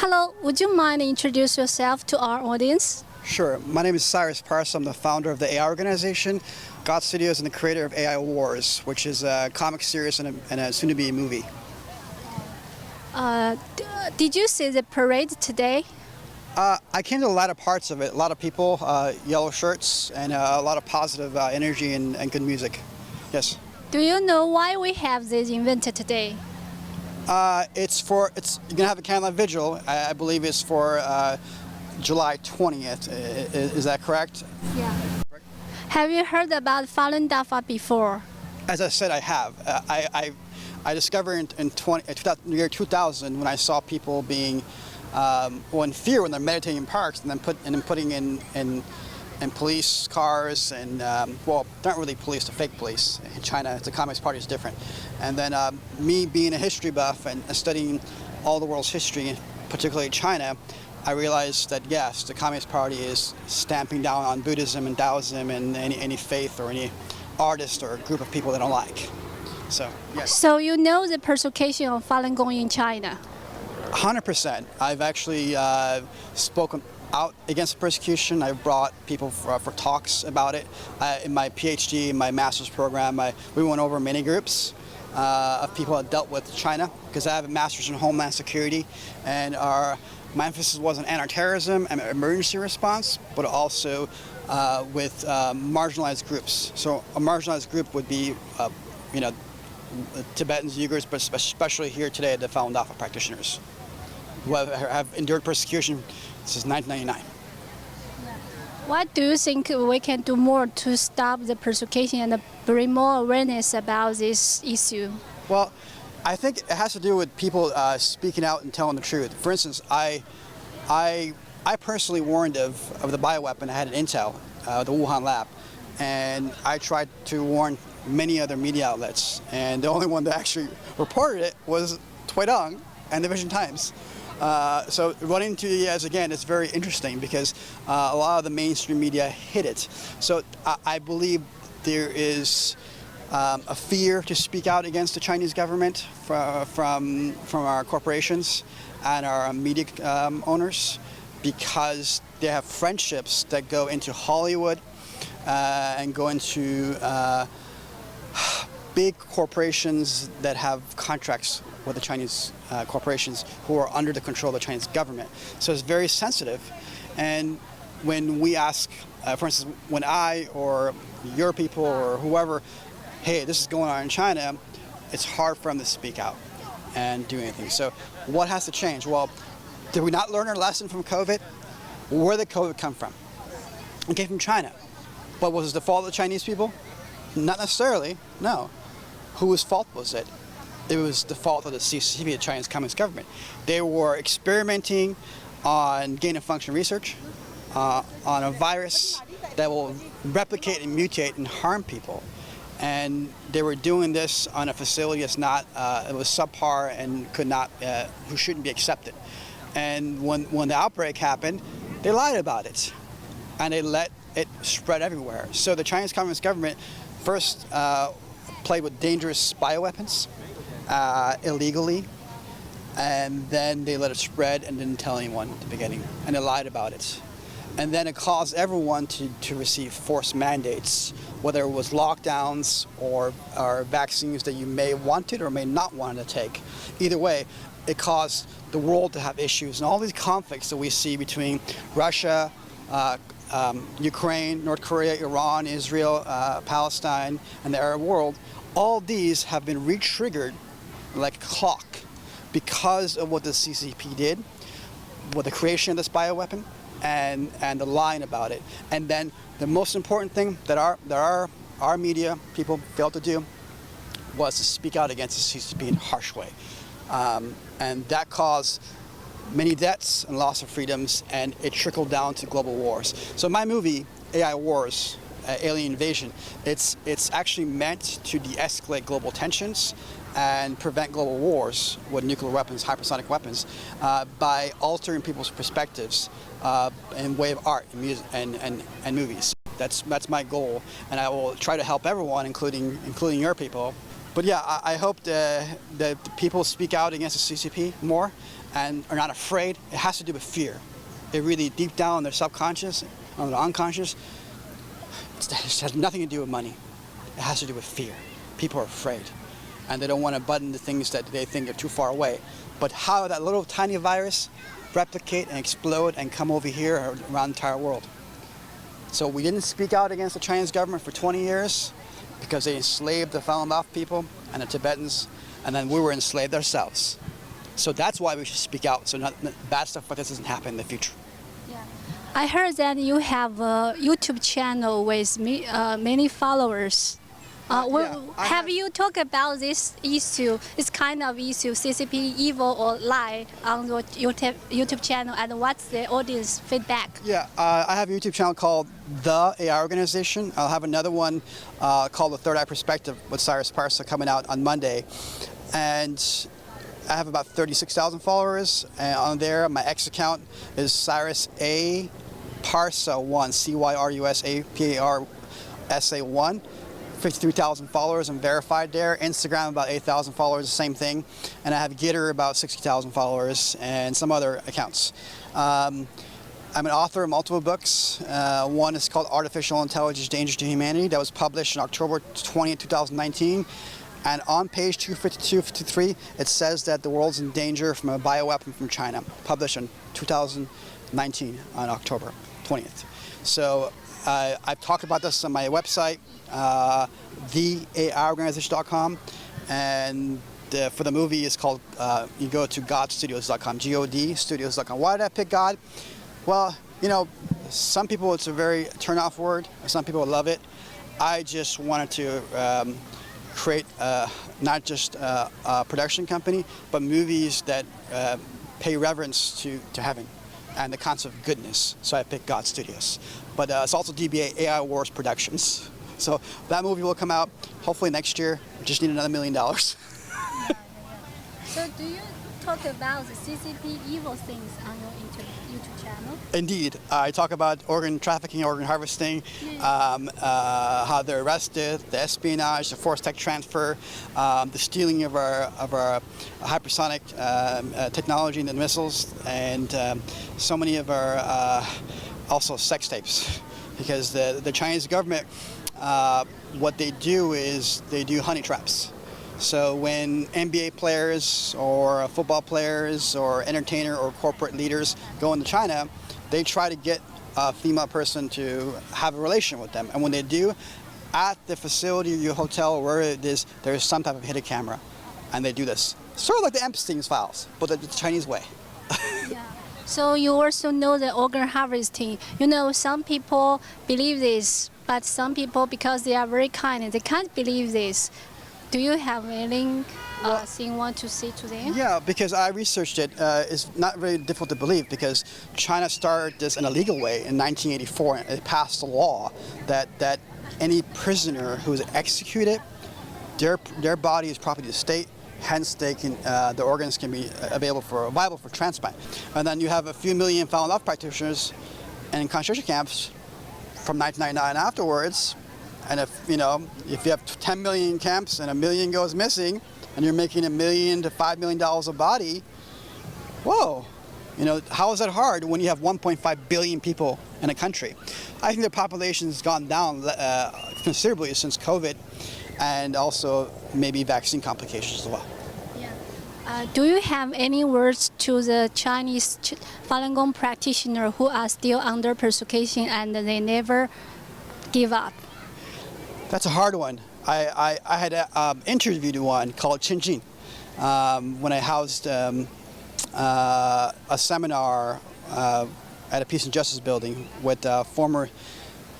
Hello, would you mind introduce yourself to our audience? Sure. My name is Cyrus Parse. I'm the founder of the AI organization, God Studios, and the creator of AI Wars, which is a comic series and a soon-to-be movie. Did you see the parade today? I came to the latter parts of it. A lot of people, yellow shirts, and a lot of positive energy and good music. Yes. Do you know why we have this event today? You're gonna have a candlelight vigil. I believe it's for July 20th. Is that correct? Yeah. Have you heard about Falun Dafa before? As I said, I have. I discovered in the year 2000 when I saw people being in fear when they're meditating in parks, and then putting in police cars and well, not really police, the fake police. In China, the Communist Party is different. And then me being a history buff and studying all the world's history, particularly China, I realized that yes, the Communist Party is stamping down on Buddhism and Taoism and any faith or any artist or group of people they don't like. So yes. So you know the persecution of Falun Gong in China? 100%. I've actually spoken out against persecution. I've brought people for talks about it. In my PhD, in my master's program, we went over many groups of people that dealt with China, because I have a master's in Homeland Security, and my emphasis was on anti-terrorism and emergency response, but also with marginalized groups. So a marginalized group would be, Tibetans, Uyghurs, but especially here today, the Falun Dafa practitioners, who have endured persecution since 1999. What do you think we can do more to stop the persecution and bring more awareness about this issue? Well, I think it has to do with people speaking out and telling the truth. For instance, I personally warned of the bioweapon I had at Intel, the Wuhan lab, and I tried to warn many other media outlets, and the only one that actually reported it was Tuidang and the Vision Times. So running into the ads again, it's very interesting because a lot of the mainstream media hit it. So I believe there is a fear to speak out against the Chinese government from our corporations and our media owners, because they have friendships that go into Hollywood and go into big corporations that have contracts with the Chinese corporations who are under the control of the Chinese government. So it's very sensitive. And when we ask, for instance, when I or your people or whoever, hey, this is going on in China, it's hard for them to speak out and do anything. So what has to change? Well, did we not learn our lesson from COVID? Where did COVID come from? It came from China. But was it the fault of the Chinese people? Not necessarily, no. Whose fault was it? It was the fault of the CCP, the Chinese Communist government. They were experimenting on gain-of-function research, on a virus that will replicate and mutate and harm people. And they were doing this on a facility that's not, it was subpar and who shouldn't be accepted. And when the outbreak happened, they lied about it, and they let it spread everywhere. So the Chinese Communist government first played with dangerous bioweapons illegally, and then they let it spread and didn't tell anyone at the beginning, and they lied about it. And then it caused everyone to receive forced mandates, whether it was lockdowns or vaccines that you may wanted or may not want to take. Either way, it caused the world to have issues, and all these conflicts that we see between Russia, Ukraine, North Korea, Iran, Israel, Palestine, and the Arab world, all these have been re-triggered like a clock because of what the CCP did, with the creation of this bioweapon and the lying about it. And then the most important thing that our media people failed to do was to speak out against the CCP in a harsh way. And that caused many deaths and loss of freedoms, and it trickled down to global wars. So my movie, AI Wars, Alien Invasion, it's actually meant to de-escalate global tensions and prevent global wars with nuclear weapons, hypersonic weapons, by altering people's perspectives in way of art and music and movies. That's my goal, and I will try to help everyone, including your people. But yeah, I hope that people speak out against the CCP more, and are not afraid, it has to do with fear. It really, deep down in their subconscious, on their unconscious, it has nothing to do with money. It has to do with fear. People are afraid, and they don't want to button the things that they think are too far away. But how that little tiny virus replicate and explode and come over here or around the entire world. So we didn't speak out against the Chinese government for 20 years because they enslaved the Falun Dafa people and the Tibetans, and then we were enslaved ourselves. So that's why we should speak out, so bad stuff like this doesn't happen in the future. Yeah. I heard that you have a YouTube channel with many followers. Have you talked about this issue, this kind of issue, CCP evil or lie, on your YouTube channel, and what's the audience feedback? Yeah, I have a YouTube channel called The AI Organization. I'll have another one called The Third Eye Perspective with Cyrus Parsa coming out on Monday. And I have about 36,000 followers on there. My X account is Cyrus A. Parsa1, CYRUSAPARSA1. 53,000 followers. I'm verified there. Instagram, about 8,000 followers, the same thing. And I have Gitter, about 60,000 followers, and some other accounts. I'm an author of multiple books. One is called Artificial Intelligence, Danger to Humanity. That was published in October 20, 2019. And on page 252-53, it says that the world's in danger from a bioweapon from China, published in 2019 on October 20th. So I've talked about this on my website, theaiorganization.com, and for the movie it's called, you go to godstudios.com, godstudios.com. Why did I pick God? Well, you know, some people it's a very turn-off word, some people love it. I just wanted to create not just a production company, but movies that pay reverence to heaven and the concept of goodness. So I picked God Studios. But it's also DBA AI Wars Productions. So that movie will come out hopefully next year. We just need another $1 million. So do you talk about the CCP evil things on your YouTube channel? Indeed. I talk about organ trafficking, organ harvesting, how they're arrested, the espionage, the forced tech transfer, the stealing of our hypersonic technology and the missiles, and so many of our also sex tapes. Because the Chinese government, what they do is they do honey traps. So when NBA players or football players or entertainer or corporate leaders go into China, they try to get a female person to have a relation with them. And when they do, at the facility, your hotel, wherever it is, there's some type of hidden camera. And they do this. Sort of like the Epstein's files, but the Chinese way. Yeah. So you also know the organ harvesting. You know, some people believe this, but some people, because they are very kind, they can't believe this. Do you have anything you want to say to them? Yeah, because I researched it. It's not very difficult to believe because China started this in a legal way in 1984. And it passed a law that any prisoner who is executed, their body is property of the state. Hence, they can the organs can be viable for transplant. And then you have a few million Falun Dafa practitioners in concentration camps from 1999 afterwards. And if you have 10 million camps and 1 million goes missing, and you're making $1 million to $5 million a body, whoa! How is that hard when you have 1.5 billion people in a country? I think the population has gone down considerably since COVID, and also maybe vaccine complications as well. Yeah. Do you have any words to the Chinese Falun Gong practitioners who are still under persecution and they never give up? That's a hard one. I had interviewed one called Chin Jin when I housed a seminar at a Peace and Justice building with former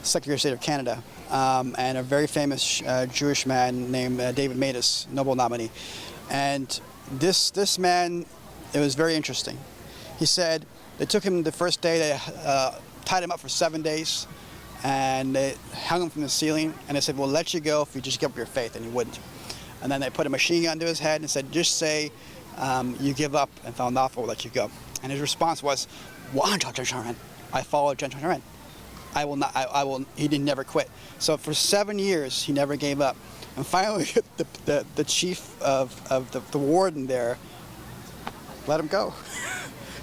Secretary of State of Canada and a very famous Jewish man named David Matas, Nobel nominee. And this man, it was very interesting. He said they took him the first day, they tied him up for 7 days, and they hung him from the ceiling, and they said, we'll let you go if you just give up your faith, and he wouldn't. And then they put a machine gun to his head and said, just say you give up, and Falun Dafa will let you go. And his response was, I followed Zhen Changren. I will not. He didn't never quit. So for 7 years, he never gave up. And finally, the chief of the warden there let him go.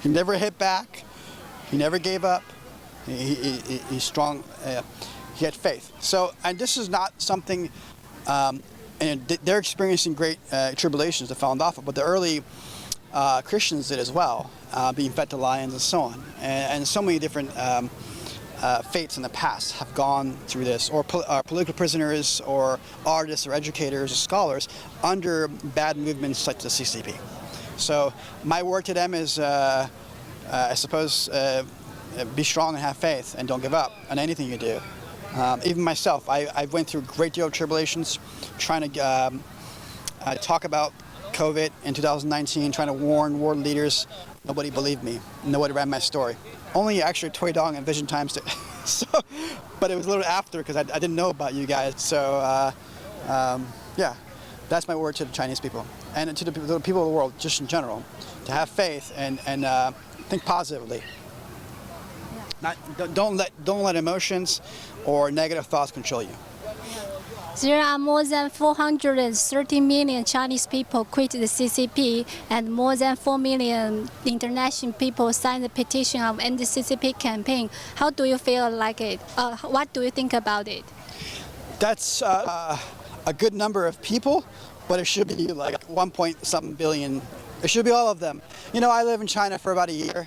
He never hit back. He never gave up. He's strong. He had faith. So, and this is not something, and they're experiencing great tribulations to Falun Dafa, but the early Christians did as well, being fed to lions and so on. And so many different faiths in the past have gone through this, or political prisoners, or artists, or educators, or scholars under bad movements like the CCP. So my word to them is, I suppose, be strong and have faith, and don't give up on anything you do. Even myself, I went through a great deal of tribulations trying to talk about COVID in 2019, trying to warn world leaders. Nobody believed me. Nobody read my story. Only actually Tuidang and Vision Times did. So, but it was a little after because I didn't know about you guys. So yeah, that's my word to the Chinese people and to the people of the world just in general, to have faith and think positively. Don't let emotions or negative thoughts control you. There are more than 430 million Chinese people quit the CCP, and more than 4 million international people signed the petition of end the CCP campaign. How do you feel like it? What do you think about it? That's a good number of people, but it should be like 1.something billion. It should be all of them. You know, I live in China for about a year.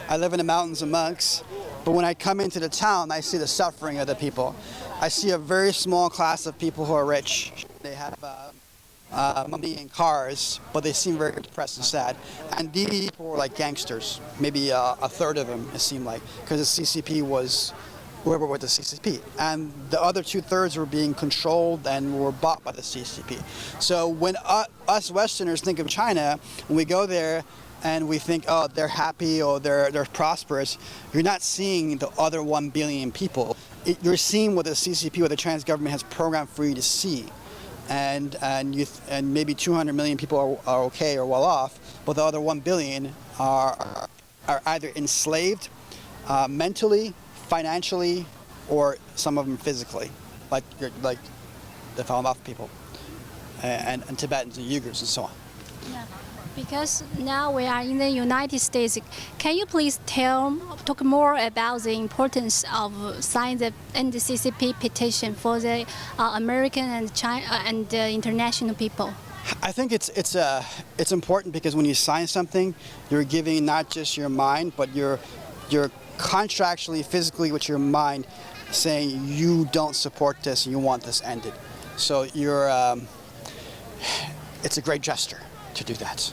I live in the mountains and monks. But when I come into the town, I see the suffering of the people. I see a very small class of people who are rich. They have money and cars, but they seem very depressed and sad. And these people were like gangsters, maybe a third of them, it seemed like, because the CCP was whoever was the CCP. And the other 2/3 were being controlled and were bought by the CCP. So when us Westerners think of China, when we go there, and we think, oh, they're happy or they're prosperous, you're not seeing the other 1 billion people. You're seeing what the CCP or the Chinese government has programmed for you to see. And maybe 200 million people are okay or well off, but the other 1 billion are either enslaved mentally, financially, or some of them physically, like the Falun Dafa people and Tibetans and Uyghurs and so on. Yeah. Because now we are in the United States, can you please talk more about the importance of signing the CCP petition for the American and China and international people? I think it's important because when you sign something, you're giving not just your mind, but you're contractually, physically with your mind, saying you don't support this and you want this ended. So it's a great gesture to do that.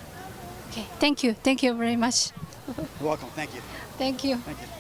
Okay, thank you very much. You're welcome. Thank you. Thank you. Thank you.